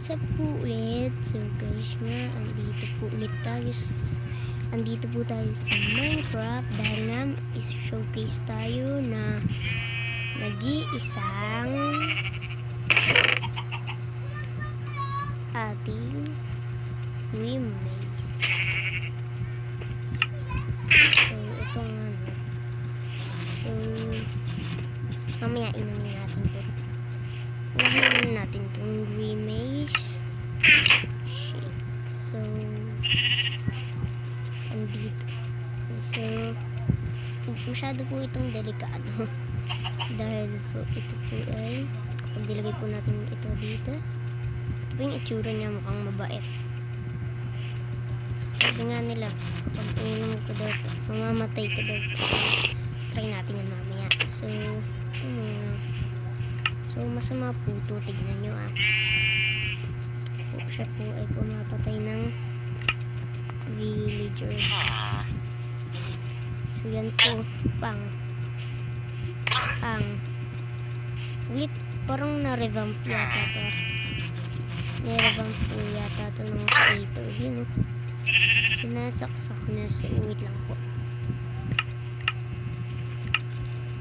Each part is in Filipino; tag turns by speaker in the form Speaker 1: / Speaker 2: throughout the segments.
Speaker 1: What's up po ulit? So guys nga, andito po tayo sa Minecraft dahil nga i-showcase tayo na nag-iisang ating dream maze. So ito nga no. So mamaya inumin natin to. Unahin natin itong dream maze shake. So andito. So masyado po itong delikado dahil po ito po ay kapag nilagay po natin ito dito, ito yung itsura niya, mukhang mabait. Sabi nga nila kapag uminom ko daw mamamatay ko daw. Try natin yan mamaya. So masama po ito, tignan nyo siya po ay pumapatay ng villager. So yan po, ulit, parang na-revamp yata to. Na-revamp po yata to ng creator. Yun o. Sinasaksak na. So wait lang po.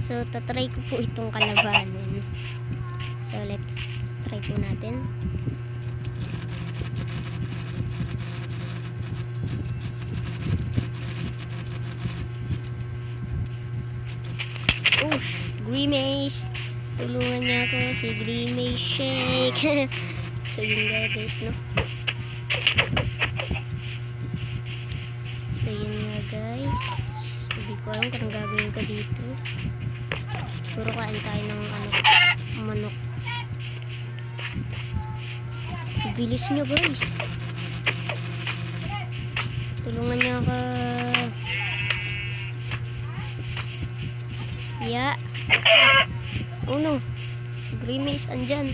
Speaker 1: So tatry ko po itong kalabanin. So let's try po natin. Grimace, tulungan niya ako si Grimace shake. So yun nga guys, no? So yun nga guys, hindi ko alam kung gagawin ko dito. Puro kain tayo ng manok. Bilis nyo guys, tulungan niya ako. Yeah. Oh no, Grimace andyan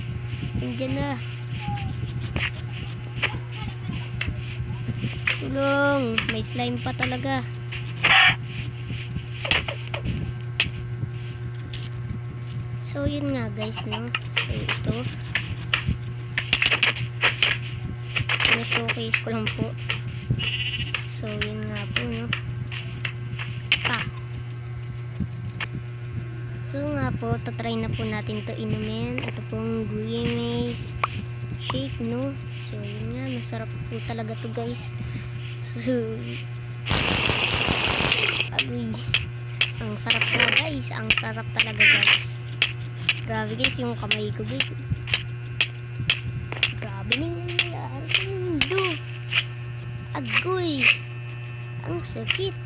Speaker 1: na. Tulong, may slime pa talaga. So yun nga guys, no? So ito showcase ko lang po. So yun nga po, no? So nga po, tatry na po natin to inumin. Ito pong Grimace shake, no? So yun nga, masarap po talaga to guys. So agoy, ang sarap na guys, ang sarap talaga guys. Grabe guys, yung kamay ko guys, grabe na yung mundo. Agoy, ang sakit.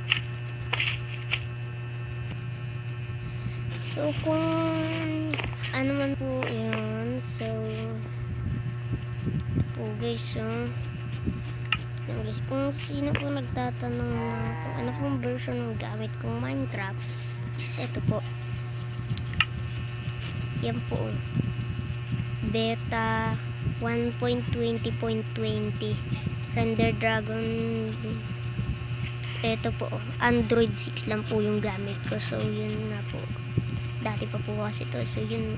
Speaker 1: So kung ano man po yun, so po guys, so guys, kung sino po nagtatanong kung ano pong version ng gamit kong Minecraft, is ito po, yan po, beta 1.20.20 Render Dragon. Ito po, Android 6 lang po yung gamit ko. So yun na po, dati pa po kasi ito. So yun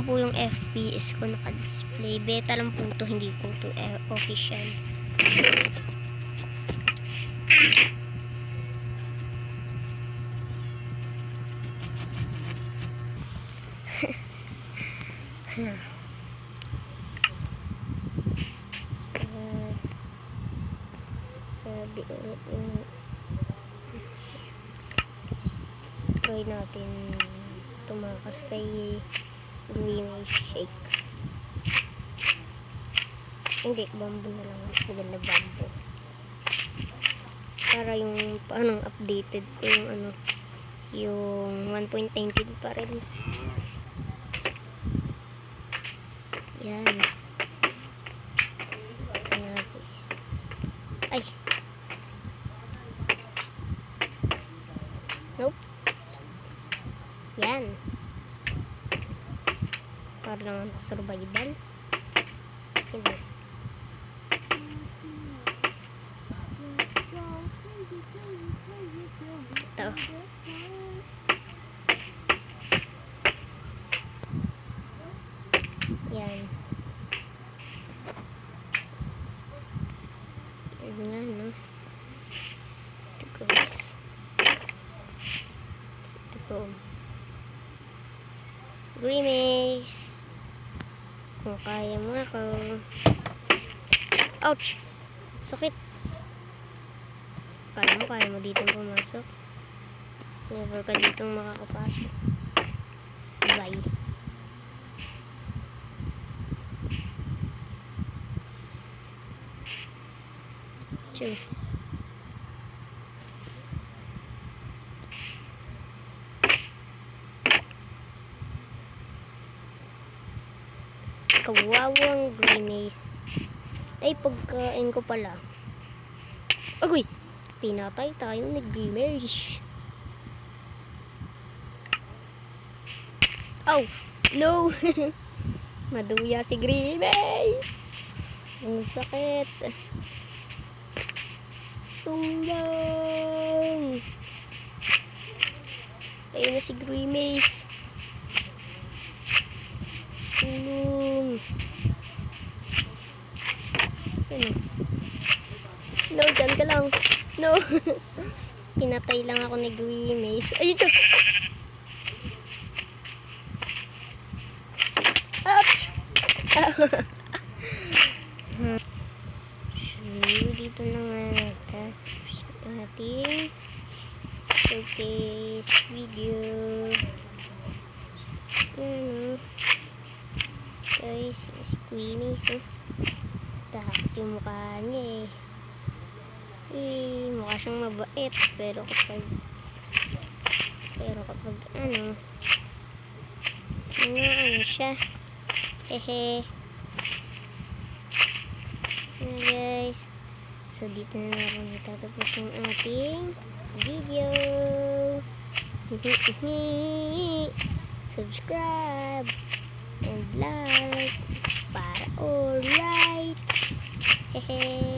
Speaker 1: po yung FPS ko naka-display. Beta lang po ito, hindi po ito official. Try natin tumakas kay Grimace shake. Hindi, bamboo na lang. Mas maganda bamboo. Para yung paanong updated ko yung 1.19 pa rin. Yan. Ay. Nope. Yan. Para lang survival. Hindi. Ito. Yan. Kung kaya mo ako. Ouch! Sakit! Kaya mo dito pumasok. Never ka dito makakapasok. Bye. Two. Kawawang greenies. Ay, pagkain ko pala. Agoy! Pinatay tayo ni Grimace. Oh! No! Maduya si Grimace! Ang sakit! Tulong! Ayun na si Grimace. Tulong! Ayun. No, dyan ka lang. No! Pinatay lang ako ni Grimace. Ayun siya! So, dito na nga natapos ang ating showcase video. Ano? Guys, si Grimace, takot yung mukha niya mukha siyang mabait, pero kapag ano siya, hehe. Guys, so dito na nga ako natatapos ang ating video. Subscribe and like para alright. Hehe.